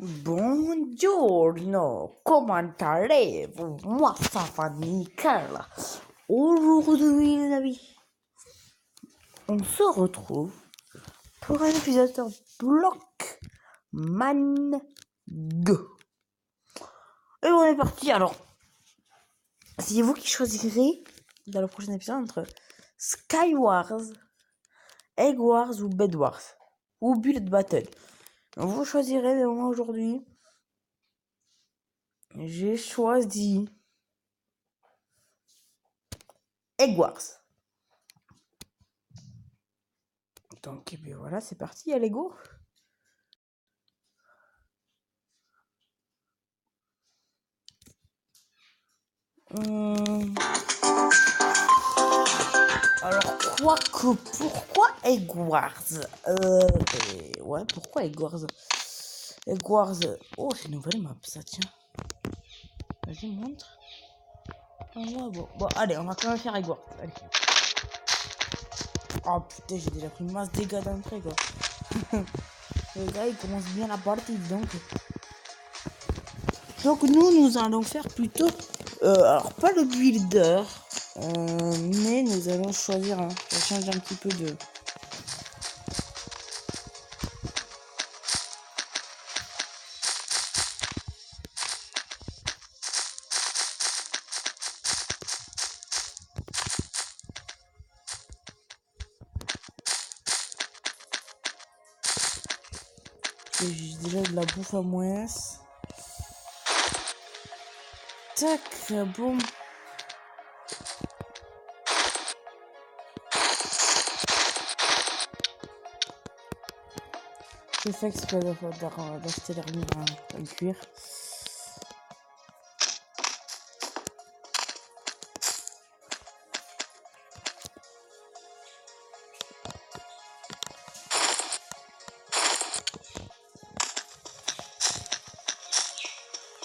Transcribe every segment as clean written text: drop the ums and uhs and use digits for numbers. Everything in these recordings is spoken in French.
Buongiorno, comment allez-vous? Moi, ça va nickel. Aujourd'hui, les amis, on se retrouve pour un épisode de Blockman Go. Et on est parti. Alors, c'est vous qui choisirez dans le prochain épisode entre Skywars, Egg Wars ou Bed Wars ou Bullet Battle. Donc, vous choisirez, mais moi aujourd'hui, j'ai choisi Egg Wars. Donc, et bien voilà, c'est parti, allez go. Alors, pourquoi Egg Wars? Ouais, pourquoi Egg Wars? Egg Wars, oh, c'est une nouvelle map, ça, tiens. Vas-y, montre. Ah ouais, bon, allez, on va quand même faire Egg Wars, allez. Oh putain, j'ai déjà pris une masse de dégâts d'entrée, quoi. Le gars, il commence bien la partie, donc. Donc, nous allons faire plutôt, alors, pas le builder, mais nous allons choisir, on va changer un petit peu de... J'ai déjà de la bouffe à moins. Tac, bon. J'ai fait exprès d'acheter l'armure en cuir.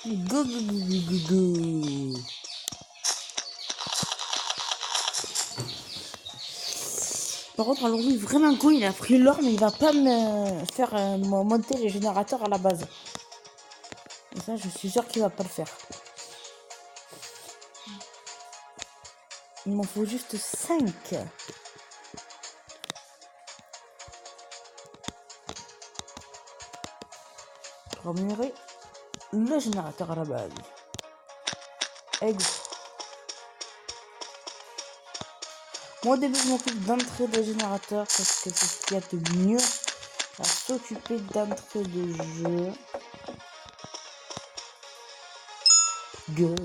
Go, go, go, go, go, go. Par contre, alors oui, vraiment go, il a pris l'or, mais il va pas me faire monter les générateurs à la base. Et ça, je suis sûr qu'il va pas le faire. Il m'en faut juste 5. Je ramènerai le générateur à la base. Et go. Moi, au début, je m'occupe d'entrée de générateur parce que c'est ce qu'il y a de mieux à s'occuper d'entrée de jeu. Go.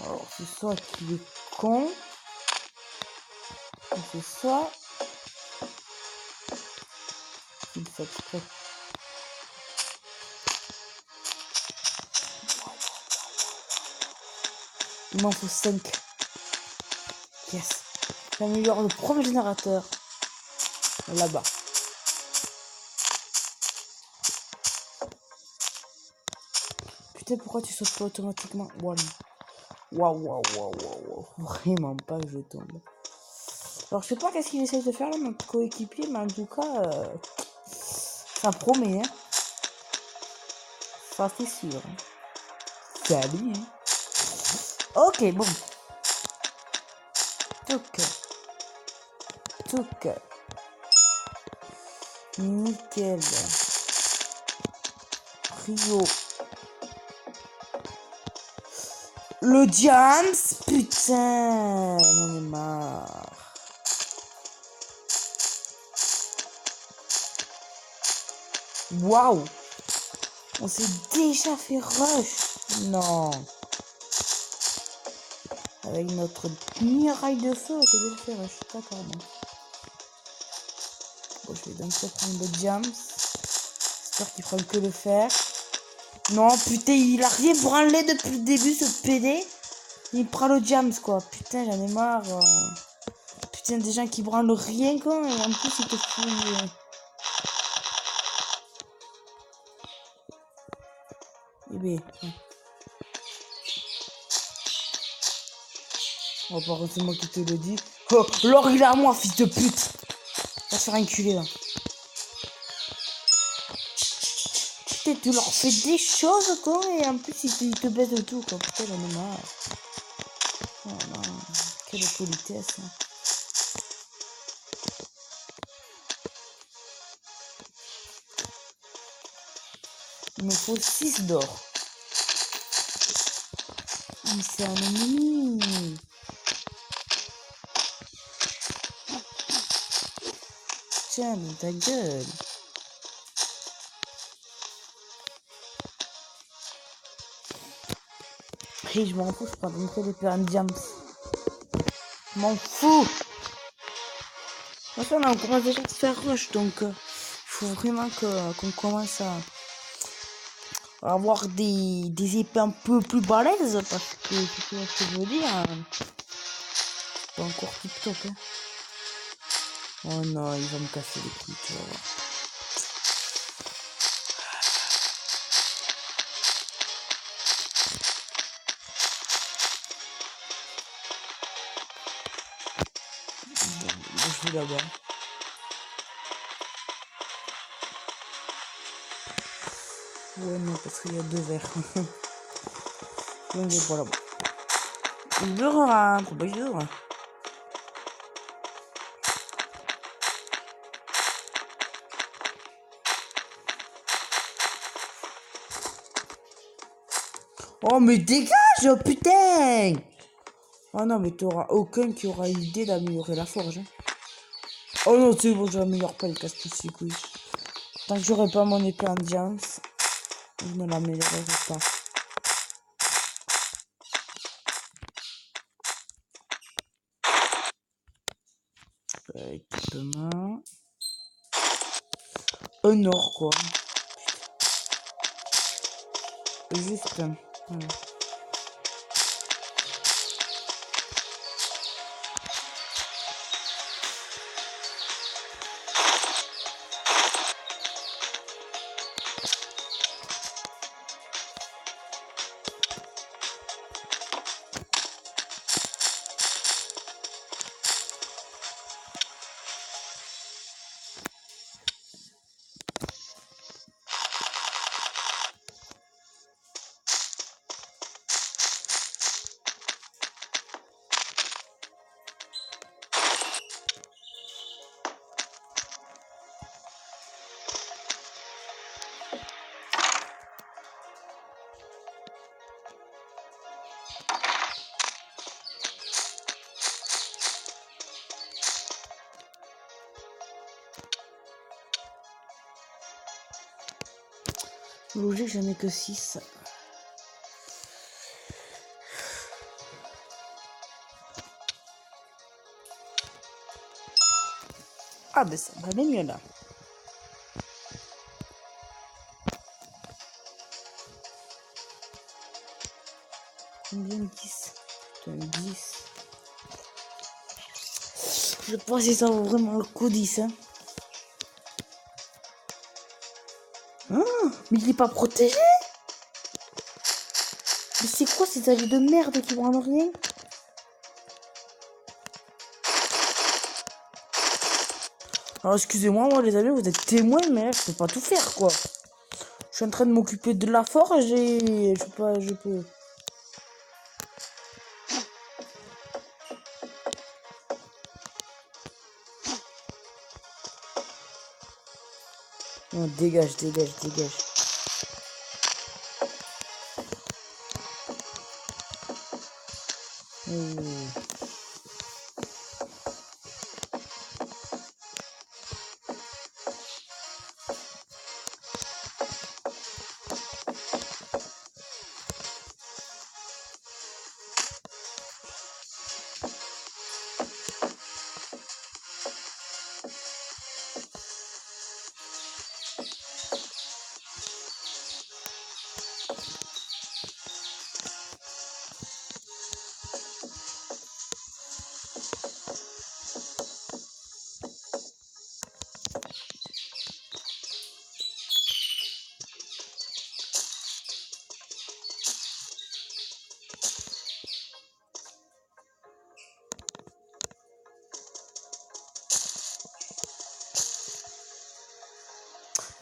Alors, c'est soit qu'il est con, ou c'est soit qu'il fait exprès. Il m'en faut 5. Yes. J'améliore le premier générateur. Là-bas. Putain, pourquoi tu sautes pas automatiquement? Waouh. Vraiment pas que je tombe. Alors, je sais pas qu'est-ce qu'il essaie de faire là, mon coéquipier, mais en tout cas, ça promet, hein. Ça, c'est sûr. Hein. Salut. Ok, bon. Touc. Nickel. Rio. Le Jams, putain, j'en ai marre. Waouh, on s'est déjà fait rush. Non. Avec notre muraille de feu, on s'est déjà fait rush. D'accord, bon. Bon, je vais donc prendre le Jams. J'espère qu'il fera que le faire. Non, putain, il a rien branlé depuis le début, ce PD. Il prend le Jams, quoi. Putain, j'en ai marre. Putain, des gens qui branlent rien, quoi. Et en plus, ils te fouillent. bébé. Oh, par contre, c'est moi qui te le dis. Oh, l'or, il est à moi, fils de pute. Va se faire enculer, là. Putain, tu leur fais des choses, quoi, et en plus, ils te baissent de tout, quoi. Putain, j'en ai marre. Oh non, quelle politesse, hein. Il me faut 6 d'or. Mais c'est un ennemi. Tiens, dans ta gueule. Après, je m'en fous, je prends montrer les plans de James. Je m'en fous. Enfin, là, on commence déjà à se faire rush, donc il faut vraiment qu'on commence à avoir des épées un peu plus balèzes, parce que tu vois ce que je veux dire. C'est pas encore tip top, hein. Oh non, il va me casser les couilles, tu vas voir. Bon, je vais là-bas. Ouais, non, parce qu'il y a 2 verres. Donc, je vais pas là-bas. Bonjour, bonjour. Oh, mais dégage, oh, putain! Oh non, mais t'auras aucun qui aura l'idée d'améliorer la forge, hein. Oh non, c'est bon, j'améliore pas, il casse tous ses couilles. Tant que j'aurai pas mon épée en diams, je ne l'améliorerai pas. Équipement. Un or, quoi. Juste. Voilà. Logique, j'en ai que 6. Ah, ben ça va aller mieux là. Combien 10? Putain, 10. Je sais pas si ça vaut vraiment le coup 10, hein. Ah, mais il est pas protégé. Mais c'est quoi ces alliés de merde qui branlent rien? Alors excusez-moi, moi les amis, vous êtes témoins, mais là, je peux pas tout faire, quoi. Je suis en train de m'occuper de la forge et je sais pas, je peux. Non, dégage, dégage, dégage. Oh.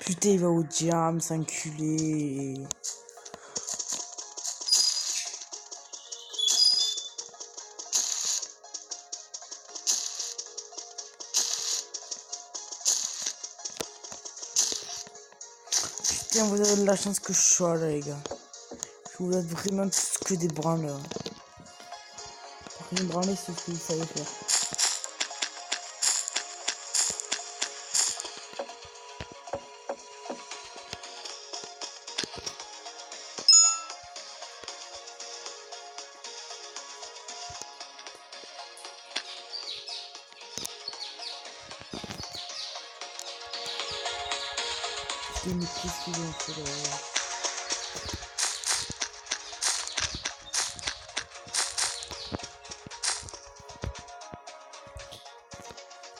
putain, il va au diam, s'enculer. Putain, vous avez de la chance que je sois là, les gars. Je vous êtes vraiment tous que des branleurs. Rien branler, c'est ce que vous savez faire. Putain, mais qu'est-ce qu'ils ont fait là?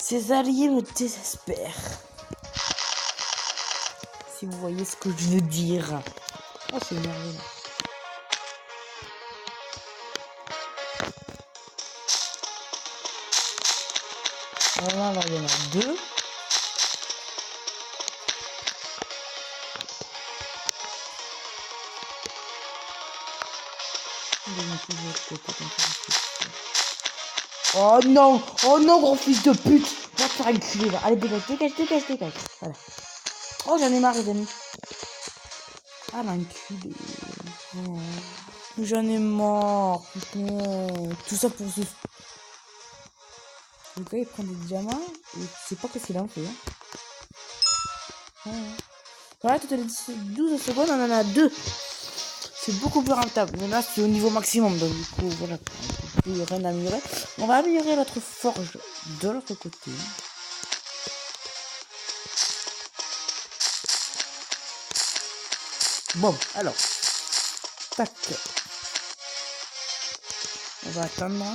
Ces alliés me désespèrent. Si vous voyez ce que je veux dire. Oh, c'est énervé là. Voilà, là, il y en a deux. Oh non! Oh non, gros fils de pute! Va te faire enculer là. Allez, dégage, dégage, dégage, dégage. Voilà. Oh, j'en ai marre, les amis. Ah, l'enculé. Oh. J'en ai marre, putain. Tout ça pour ce... Le gars, il prend des diamants et tu sais pas qu'est-ce qu'il en fait. Hein. Ouais. Voilà, toutes les 12 secondes, on en a deux. C'est beaucoup plus rentable. Mais là, c'est au niveau maximum. Donc, du coup, voilà. On peut rien améliorer. On va améliorer notre forge de l'autre côté. Bon, alors. Tac. On va attendre.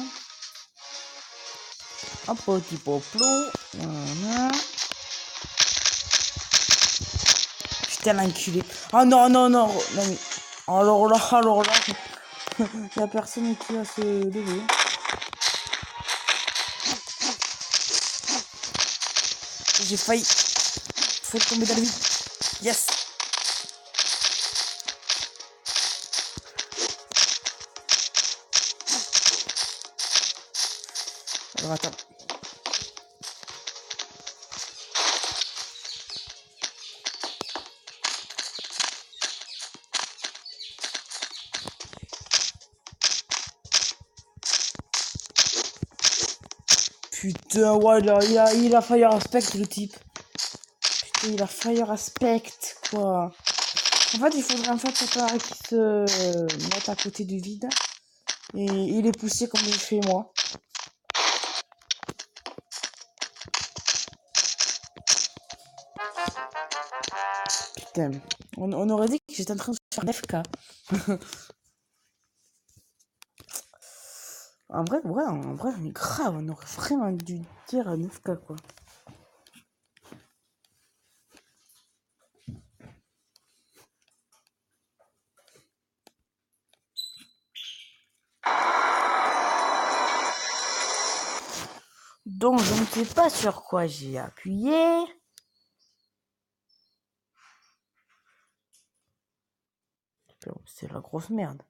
Un petit poplo. Voilà. Putain, l'enculé. Oh non, non, non. Non, mais... Alors là. Il n'y a personne qui va se lever. J'ai failli. Faut tomber dans le vide. Yes. Alors attends. Putain, ouais, là, il a fire aspect le type. Putain, il a fire aspect, quoi. En fait, il faudrait en fait préparer qu'il se mette à côté du vide. Et il est poussé comme je fais moi. Putain, on aurait dit que j'étais en train de faire 9K. En vrai, mais grave, on aurait vraiment dû dire à 9K, quoi. Donc, je ne sais pas sur quoi j'ai appuyé. C'est la grosse merde.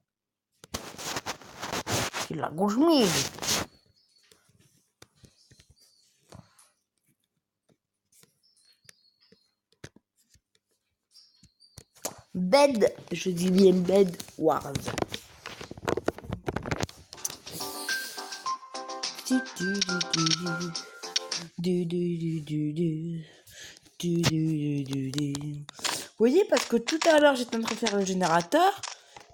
C'est la grosse merde. Bed, je dis bien Bed Wars. Vous voyez, parce que tout à l'heure j'étais en train de faire le générateur,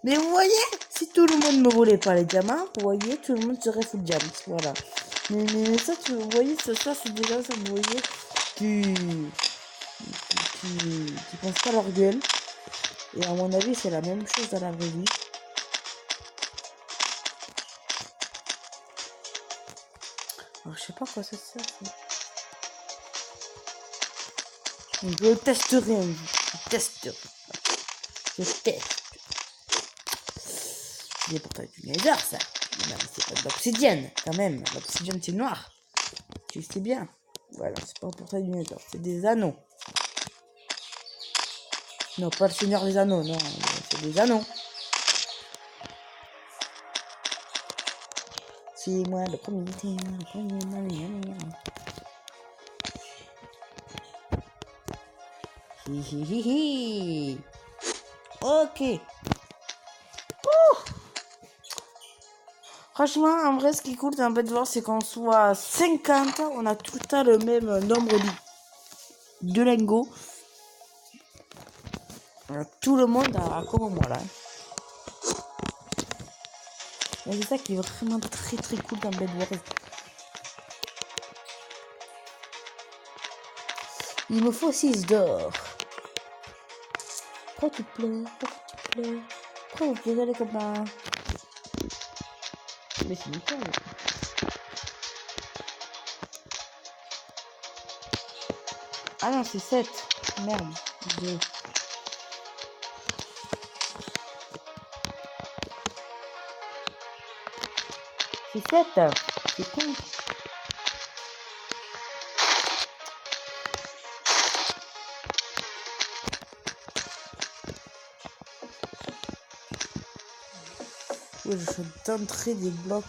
mais vous voyez, si tout le monde me volait pas les diamants, vous voyez, tout le monde serait full diamants, voilà. Mais ça, vous voyez, ça c'est déjà ça, vous voyez, qui pensent pas leur gueule. Et à mon avis, c'est la même chose dans la vraie vie. Alors, je sais pas quoi ça sert. Je testerai un jour. Je teste. C'est pourtant du nether, ça. Non, c'est pas de l'obsidienne, quand même. L'obsidienne, c'est noir. Tu sais bien. Voilà, c'est pas pour ça du nether. C'est des anneaux. Non, pas le Seigneur des Anneaux, non, c'est des anneaux. C'est moi le premier, le premier. Hi. Ok. Franchement, en vrai, ce qui est cool dans Bedwars, c'est qu'on soit 50, on a tout le temps le même nombre de lingots. Tout le monde a comme moi là. Et c'est ça qui est vraiment très très cool dans Bedwars. Il me faut 6 d'or. Pourquoi tu pleures? Pourquoi vous pleurez les copains? Mais c'est nickel. Ah non, c'est 7. Merde. 2. C'est 7. C'est con. Oui, je suis d'entrer des blocs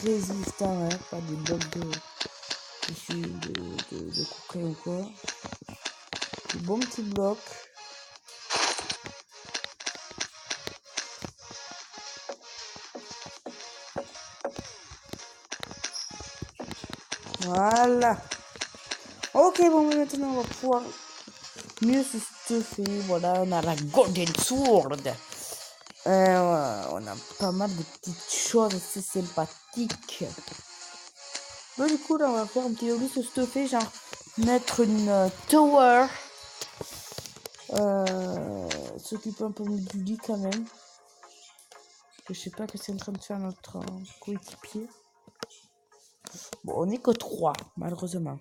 résistants, hein, pas des blocs de coquin ou quoi. Des bons petits blocs. Voilà. Ok, bon, maintenant on va pouvoir mieux se stuffer. Voilà, on a la Golden Sword. On a pas mal de petites choses assez sympathiques. Bon, du coup, là, on va faire un petit peu plus se stuffer, genre mettre une tower. S'occuper un peu du lit quand même. Je sais pas que c'est en train de faire notre coéquipier. Bon, on n'est que 3, malheureusement.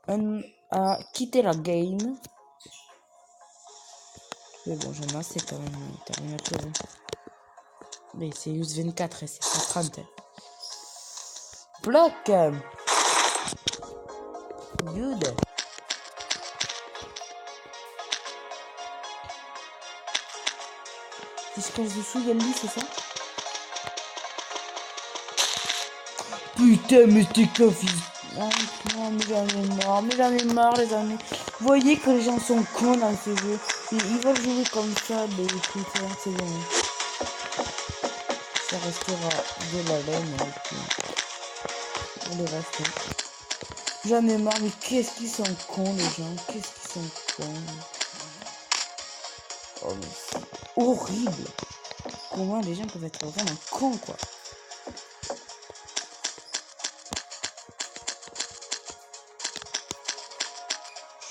On a quitté la game. Mais bon, j'en ai assez quand même, Terminator. Mais c'est juste 24 et c'est pas 30. Bloc. Good. Si je cache dessous, il y a le lit, c'est ça? Putain, mais c'était qu'un fils. Ah, non, mais j'en ai marre, les amis. Vous voyez que les gens sont cons dans ce jeu. Ils veulent jouer comme ça, mais écoute, c'est bon. Ça restera de la laine, et puis on les reste. J'en ai marre, mais qu'est-ce qu'ils sont cons, les gens. Qu'est-ce qu'ils sont cons. Oh, mais c'est horrible. Comment les gens peuvent être vraiment cons, quoi.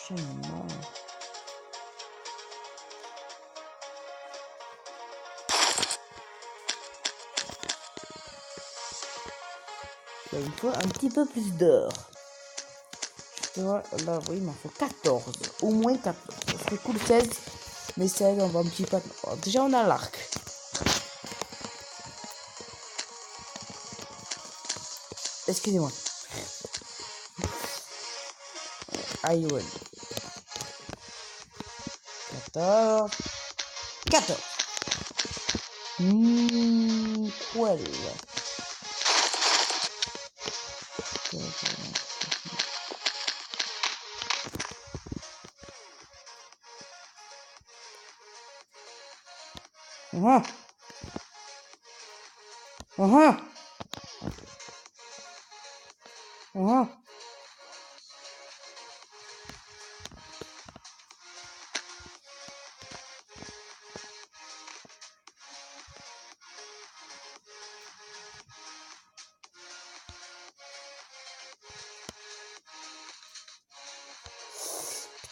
J'en ai marre. Il me faut un petit peu plus d'or. Tu vois, là, oui, il m'en faut 14. Au moins 14. Ça serait cool 16. Mais 16, on va un petit peu... Oh, déjà, on a l'arc. Excusez-moi. Iron. 14. 14. 12.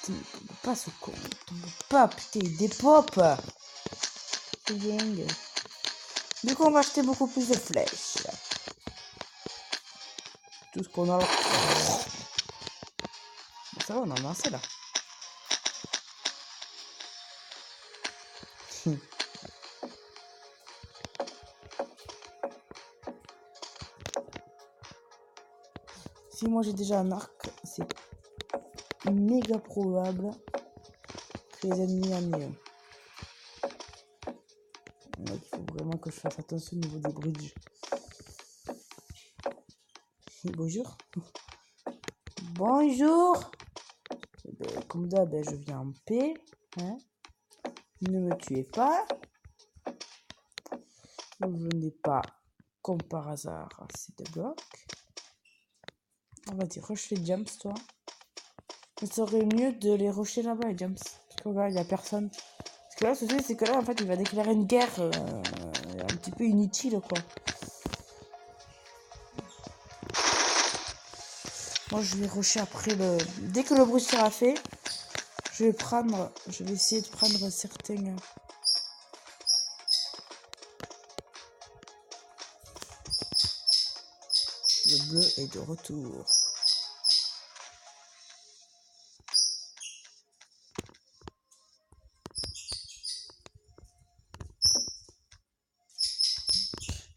Putain, pas ce con. Pas, putain, des pop. Dingue. Du coup, on va acheter beaucoup plus de flèches. Tout ce qu'on a là. Ça va, on en a assez là. Si moi j'ai déjà un arc, c'est méga probable que les ennemis amis. Donc, il faut vraiment que je fasse attention au niveau des bridges. Et bonjour. Bonjour. Ben, comme d'hab, je viens en paix. Hein. Ne me tuez pas. Je n'ai pas, comme par hasard, assez de blocs. On va dire rush les jumps, toi. Il serait mieux de les rusher là-bas, les jumps. Parce que là, il n'y a personne. Parce que là, ce c'est que là, en fait, il va déclarer une guerre un petit peu inutile, quoi. Moi, je vais rusher après le... Dès que le bruit sera fait, je vais essayer de prendre certains... Le bleu est de retour.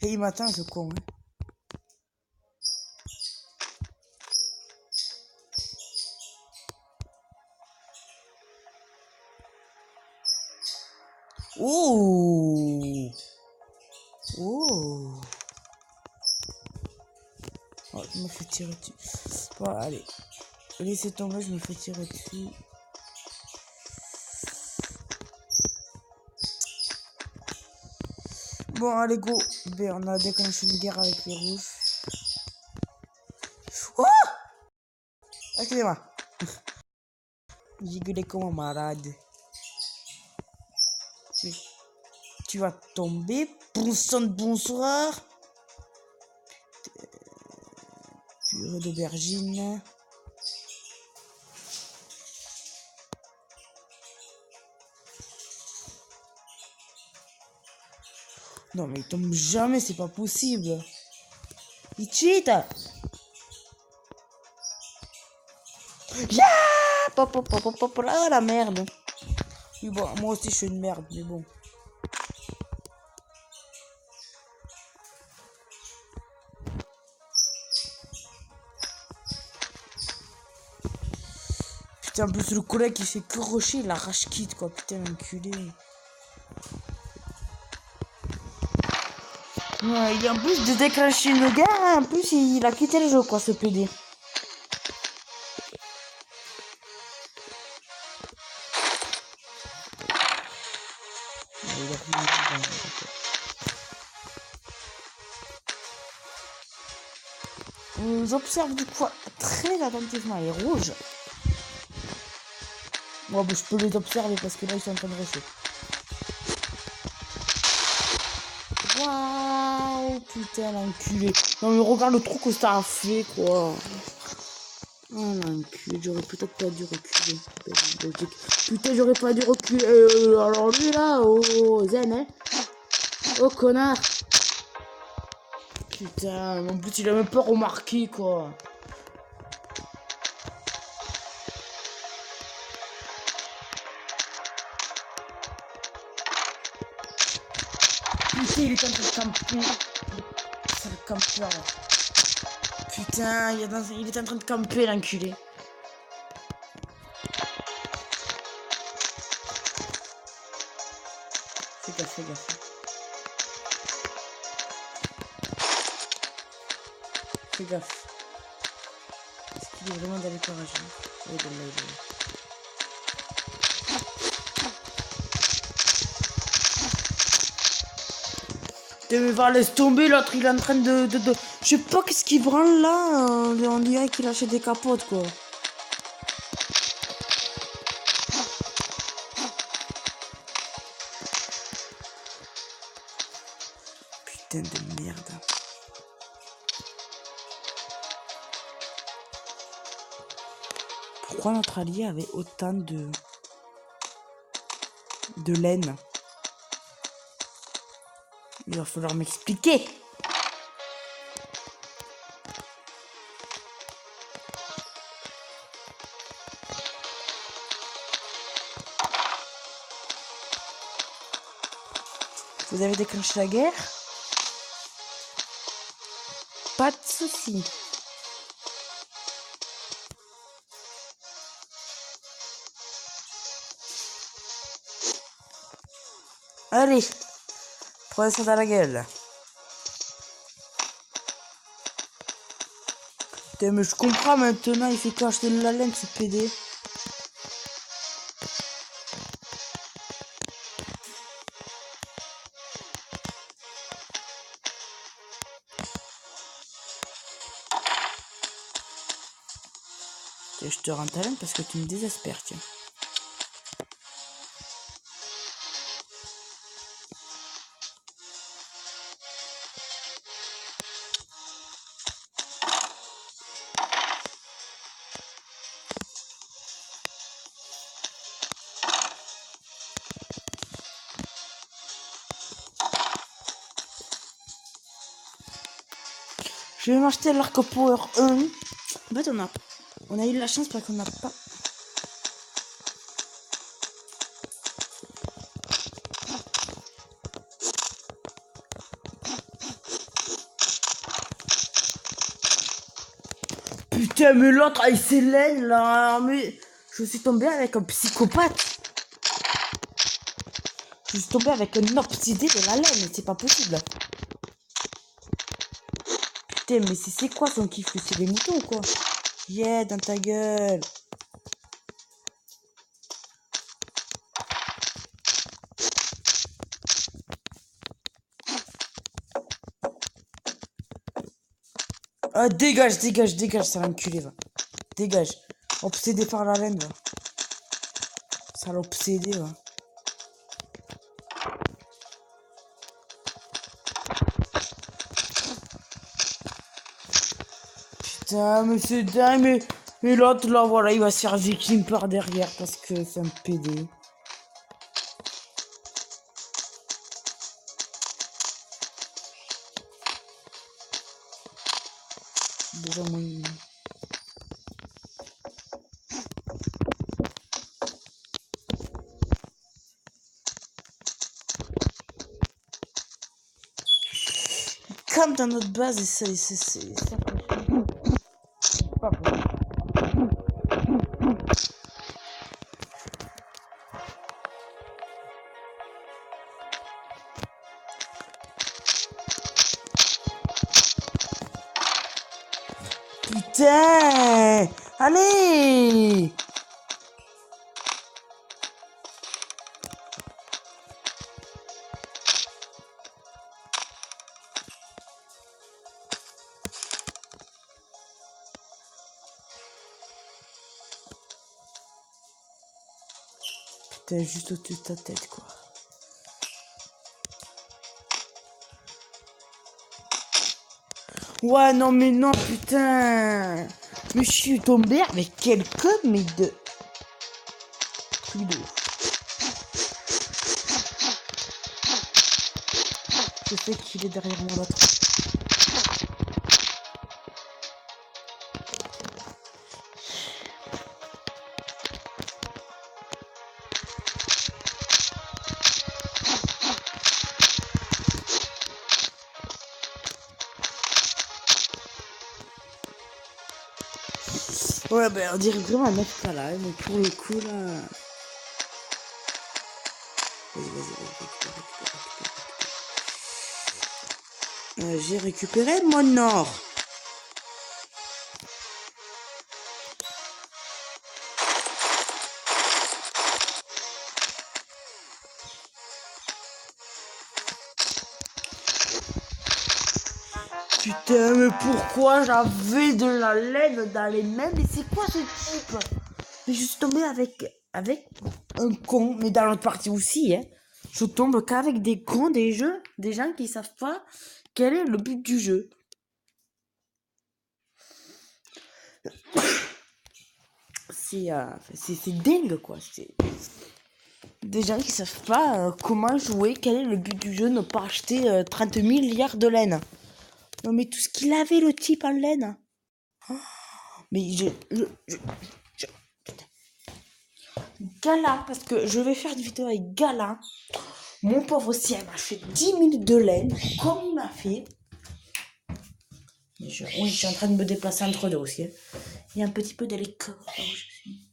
Et il m'attend, ce con, hein. Oh! Oh! Oh, je me fais tirer dessus. Bon, allez. Laissez tomber, je me fais tirer dessus. Bon, allez, go. Ben, on a déclenché une guerre avec les rouges. Oh! Excusez-moi. J'ai gueulé comme un malade. Mais tu vas tomber. Bon sang de bonsoir. Purée d'aubergine. Non, mais il tombe jamais, c'est pas possible. Il cheat. Yeah! Pop, pop, pop, pop, pop, là, la merde. Oui, bon, moi aussi, je suis une merde, mais bon. Putain, en plus, le collègue qui fait que rusher, il arrache quitte, quoi. Putain, l'enculé. Ouais, il a en plus de déclencher une guerre, en plus, il a quitté le jeu, quoi, ce PD. J'observe du coup très attentivement les rouges. Moi, bon, je peux les observer parce que là, ils sont en train de rusher. Waouh, putain, l'enculé. Non, mais regarde le trou que ça a fait, quoi. Oh, l'enculé, j'aurais peut-être pas dû reculer. Putain, j'aurais pas dû reculer. Alors lui, là, oh, zen, hein. Oh, connard. Putain, en plus, il a même pas remarqué, quoi. Putain, il est en train de camper. C'est le campeur. Putain, il est en train de camper, l'enculé. Fais gaffe, fais gaffe. Fais gaffe. Est-ce qu'il est vraiment dans les parages? Oui, il est là. Mais va, laisse tomber, l'autre il est en train de... Je sais pas qu'est-ce qu'il branle là, on dirait qu'il achète des capotes, quoi. Putain de merde. Pourquoi notre allié avait autant de laine? Il va falloir m'expliquer. Vous avez déclenché la guerre? Pas de soucis. Allez, prenez ça dans la gueule. Putain, mais je comprends maintenant, il fait qu'acheter de la laine, ce PD. Tiens, je te rends ta laine parce que tu me désespères, tiens. Je vais m'acheter l'arc Power 1. En fait, on a eu de la chance parce qu'on n'a pas... Putain, mais l'autre, il s'élève là, mais... Je suis tombé avec un psychopathe. Je suis tombé avec un obsédé de la laine, c'est pas possible. Putain, mais c'est quoi son kiff? C'est des moutons ou quoi? Yeah, dans ta gueule. Ah, dégage, dégage, dégage, ça va enculé, va. Dégage. Obsédé par la laine, va. Ça l'a obsédé, va. Putain, mais c'est dingue, mais l'autre, là, voilà, il va se faire victime par derrière parce que c'est un PD. Déjà, moi, comme dans notre base, et c'est pas bon. Putain! Allez! Putain, juste au-dessus de ta tête, quoi. Ouais, non, mais non, putain! Mais je suis tombé avec quelqu'un, mais de... Plus de ouf. Je sais qu'il est derrière moi, l'autre. Ouais, bah, on dirait vraiment un mec pas là, mais pour le coup, là... Vas-y, récupère. J'ai récupéré mon or. Putain, mais pourquoi j'avais de la laine dans les mains? Mais c'est quoi ce type? Mais je suis tombé avec un con, mais dans l'autre partie aussi, hein. Je tombe qu'avec des cons des jeux, des gens qui savent pas quel est le but du jeu. C'est dingue, quoi. C'est des gens qui savent pas comment jouer, quel est le but du jeu, ne pas acheter 30 milliards de laine. Non, mais tout ce qu'il avait, le type en laine. Oh, mais Gala, parce que je vais faire une vidéo avec Gala. Mon pauvre aussi, elle m'a fait 10 minutes de laine, comme il m'a fait. Oui, je suis en train de me déplacer entre deux aussi. Il y a un petit peu d'hélicoptère là où je suis.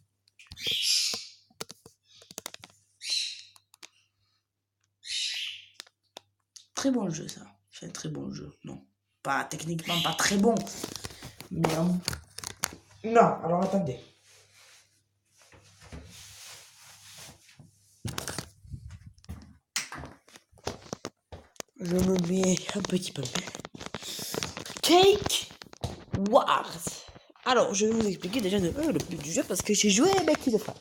très bon jeu, ça. C'est un très bon jeu. Non. Pas techniquement, pas très bon. Mais... Non, alors attendez. Je me mets un petit peu. Cake Wars. Alors, je vais vous expliquer déjà le but du jeu parce que j'ai joué avec une fois.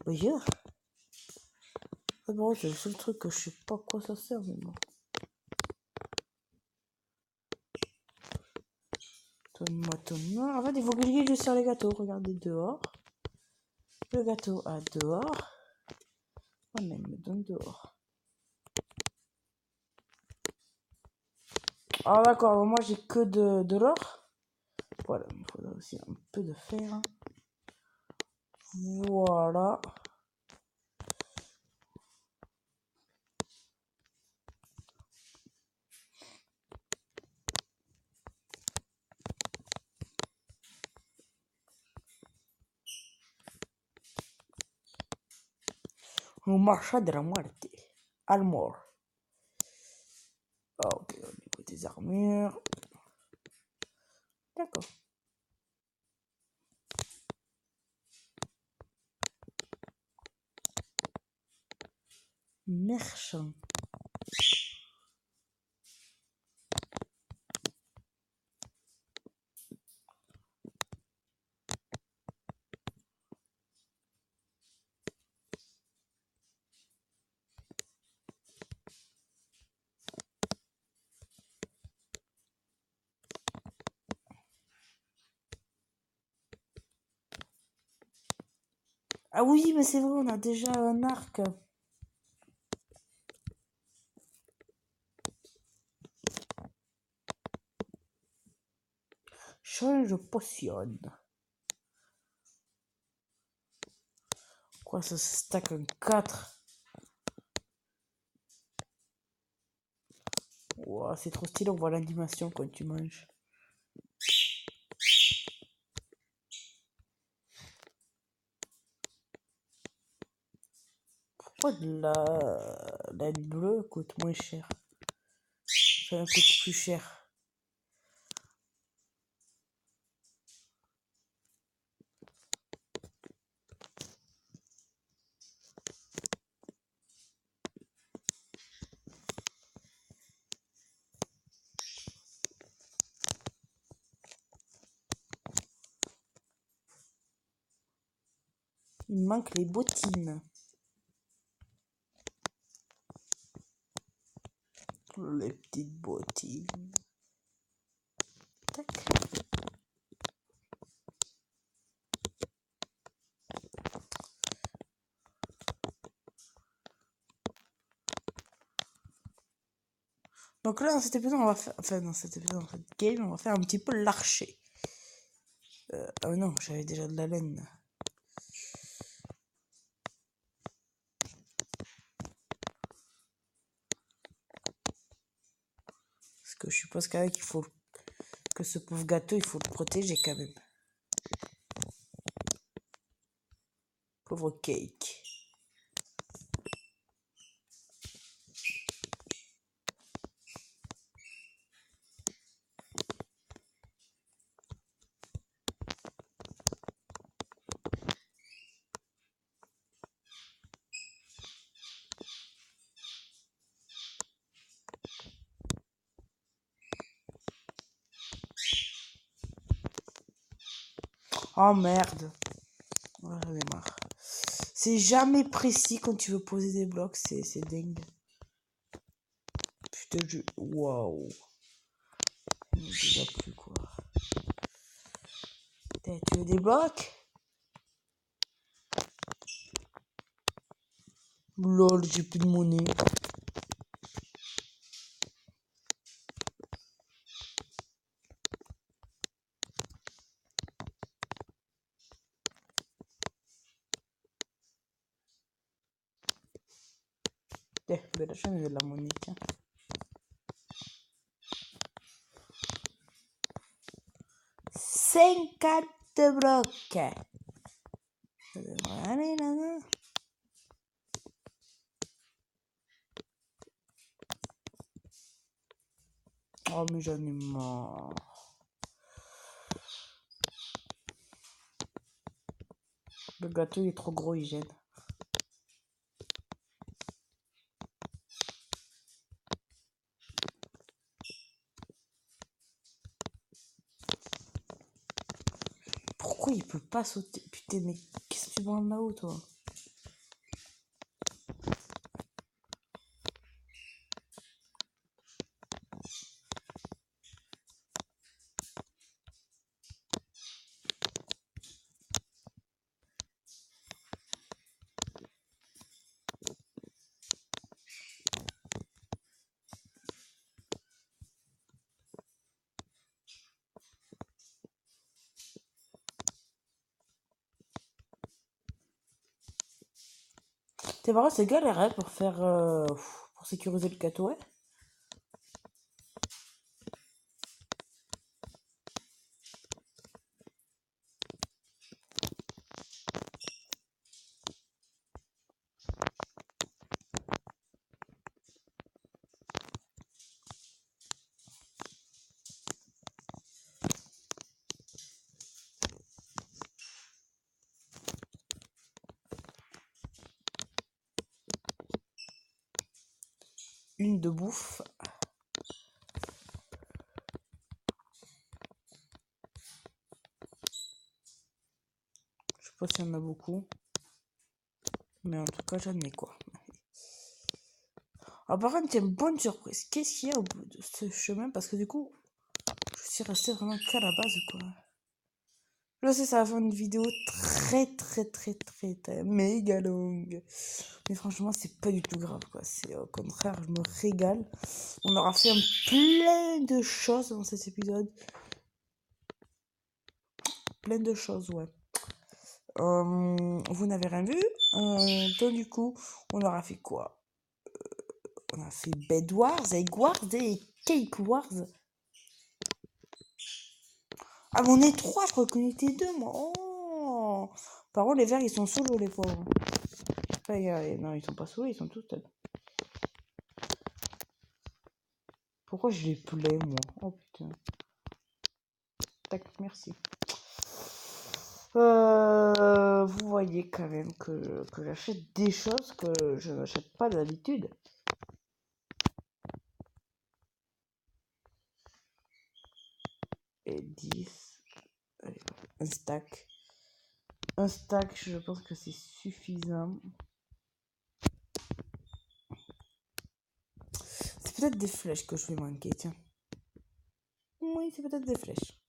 Bonjour. Bon, c'est le seul truc que je sais pas à quoi ça sert, mais bon. Donne-moi ton nom. En fait, il faut que je sur les gâteaux. Regardez dehors. Le gâteau à dehors. Oh, mais il me donne dehors. Ah, d'accord. Moi, j'ai que de l'or. Voilà, il me faudra aussi un peu de fer. Voilà. Un marchand de la muerte. Almor. Ah, ok, au niveau des armures. D'accord. Merchant. Ah oui, mais c'est vrai, on a déjà un arc. Change potion. Quoi, ça se stack en 4. Wow, c'est trop stylé, on voit l'animation quand tu manges. Pourquoi la laine bleue coûte moins cher? Ça coûte plus cher. Il me manque les bottines. Les petites bottines. Tac. Donc là, dans cet épisode, on va faire... Enfin, dans cet épisode, dans cette game, on va faire un petit peu l'archer. Oh non, j'avais déjà de la laine. Parce que je suppose quand même qu'il faut... Que ce pauvre gâteau, il faut le protéger quand même. Pauvre cake. Oh merde. Oh, j'en ai marre. C'est jamais précis quand tu veux poser des blocs, c'est dingue. Putain, waouh. Il ne déjà plus quoi. Putain, tu veux des blocs? Lol, j'ai plus de monnaie. Putain, je vais lâcher de la monnaie, tiens. 50 blocs. Ça devrait aller là. Oh, mais j'en ai marre. Le gâteau il est trop gros, il gêne. Pourquoi il peut pas sauter? Putain, mais qu'est-ce que tu branles là-haut, toi? C'est vrai, c'est galère hein, pour faire. Pour sécuriser le gâteau, ouais. Une de bouffe. Je sais pas s'il y en a beaucoup. Mais en tout cas, j'en ai quoi. Ah, par contre, il y a une bonne surprise. Qu'est-ce qu'il y a au bout de ce chemin? Parce que du coup, je suis restée vraiment qu'à la base, quoi. Je sais, ça va faire une vidéo très méga longue. Mais franchement, c'est pas du tout grave, quoi. C'est au contraire, je me régale. On aura fait plein de choses dans cet épisode. Plein de choses, ouais. Vous n'avez rien vu. Donc du coup, on aura fait quoi? On a fait Bed Wars, Egg Wars et Cake Wars. Ah, mais on est trois, je crois qu'on était deux, moi. Oh. Par contre, les verts, ils sont solo, les pauvres. Enfin, non, ils sont pas solo, ils sont tous seuls. Pourquoi je les plais, moi? Oh putain. Tac, merci. Vous voyez quand même que j'achète des choses que je n'achète pas d'habitude. Et 10. Allez, un stack. Un stack, je pense que c'est suffisant. C'est peut-être des flèches que je vais manquer, tiens. Oui, c'est peut-être des flèches.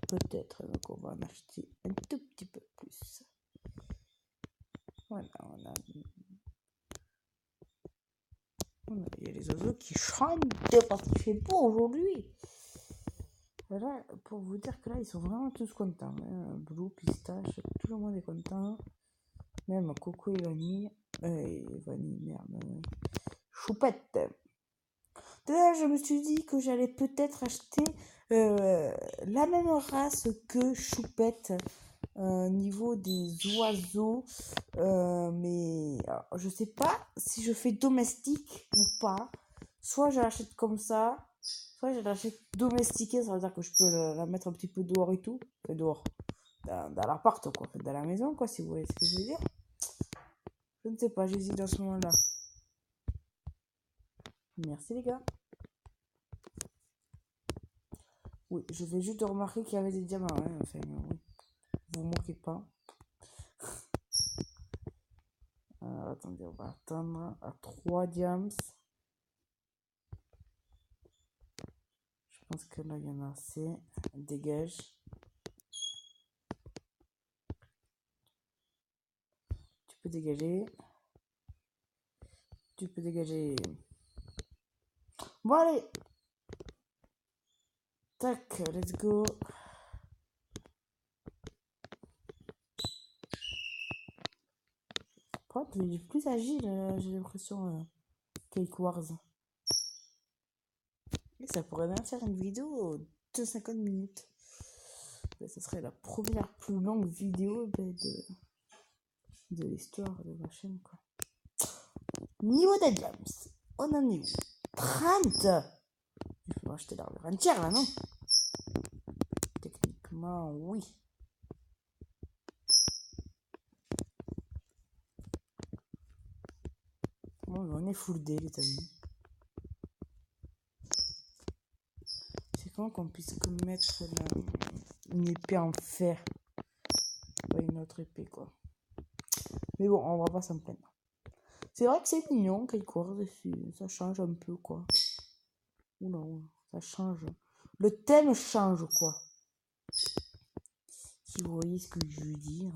Peut-être qu'on va en acheter un tout petit peu plus. Voilà, il y a les oiseaux qui chantent parce qu'il fait beau aujourd'hui. Voilà, pour vous dire que là, ils sont vraiment tous contents. Hein. Blue, pistache, tout le monde est content. Même Coco et Vanille. Vanille, merde. Choupette. Là, je me suis dit que j'allais peut-être acheter la même race que Choupette niveau des oiseaux. Mais alors, je sais pas si je fais domestique ou pas. Soit je l'achète comme ça, soit je l'achète domestiquée. Ça veut dire que je peux la mettre un petit peu dehors et tout. Enfin, dehors. Dans l'appart, quoi. Dans la maison, quoi, si vous voyez ce que je veux dire. Je ne sais pas, j'hésite dans ce moment-là. Merci les gars. Oui, je vais juste remarquer qu'il y avait des diamants. Hein. Enfin, oui. Vous moquez pas. Attendez, on va attendre à 3 diams. Je pense que là, il y en a assez. Dégage. Tu peux dégager. Tu peux dégager. Bon, allez. Tac, let's go. Par contre, il est plus agile, j'ai l'impression. Cake Wars. Et ça pourrait bien faire une vidéo de 50 minutes. Ce serait la première plus longue vidéo de l'histoire de ma chaîne, quoi. Niveau des James, on en est où? 30. Il faut acheter l'armure entière là, non? Techniquement, oui. Bon, on est full D, les amis. C'est quand qu'on puisse mettre une épée en fer. Pas une autre épée, quoi. Mais bon, on va pas s'en plaindre. C'est vrai que c'est mignon, quelque part, ça change un peu, quoi. Ou non, ça change. Le thème change, quoi. Si vous voyez ce que je veux dire.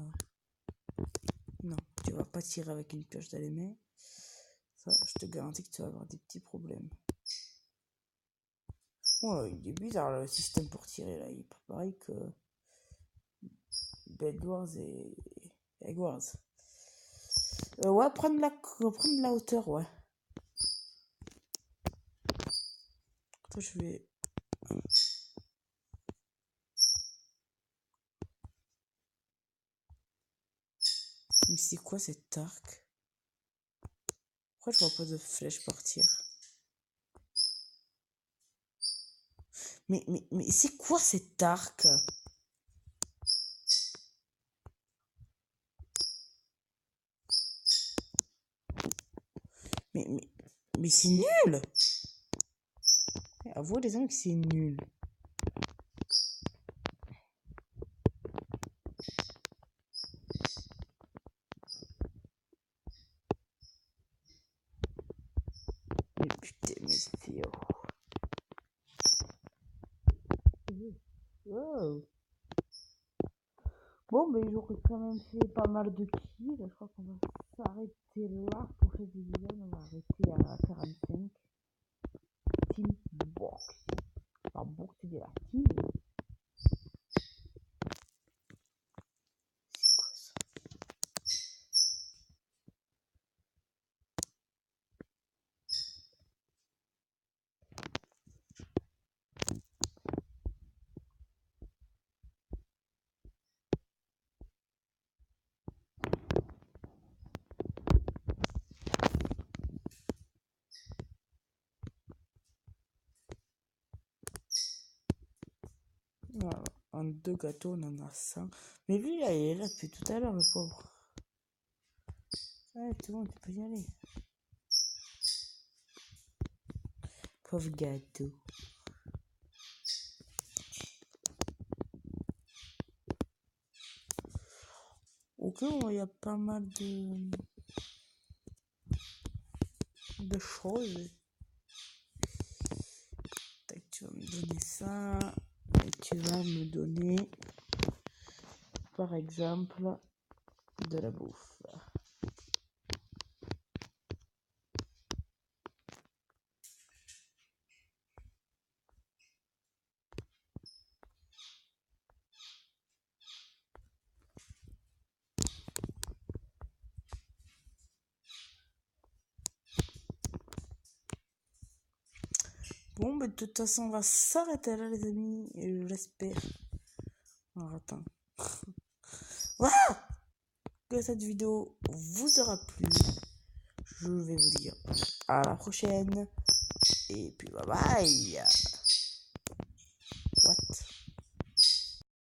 Non, tu vas pas tirer avec une pioche dans les mains. Ça, je te garantis que tu vas avoir des petits problèmes. Oh, il est bizarre le système pour tirer là. Il est pas pareil que Bed Wars et Egg Wars. Ouais, prendre de la hauteur, ouais. Attends, je vais. Mais c'est quoi cet arc? Pourquoi je vois pas de flèche partir? Mais c'est quoi cet arc? Mais c'est nul! Avouez les amis que c'est nul. Mais putain, mais c'est... Oh. Bon, mais j'aurais quand même fait pas mal de kills. Je crois qu'on va s'arrêter là pour cette vidéo. On va arrêter à 45. Team Box. Alors, Box, c'est de la team. C'est quoi ça? Voilà. En 2 gâteaux, on en a 100. Mais lui, là, il est là depuis tout à l'heure, le pauvre. Ouais, c'est bon, tu peux y aller. Pauvre gâteau. Ok, il y a pas mal de choses. Tac, tu vas me donner ça. Et tu vas me donner, par exemple, de la bouffe. Bon, mais de toute façon, on va s'arrêter là, les amis. Et j'espère. Alors, attends. Voilà! Que cette vidéo vous aura plu. Je vais vous dire à la prochaine. Et puis, bye bye!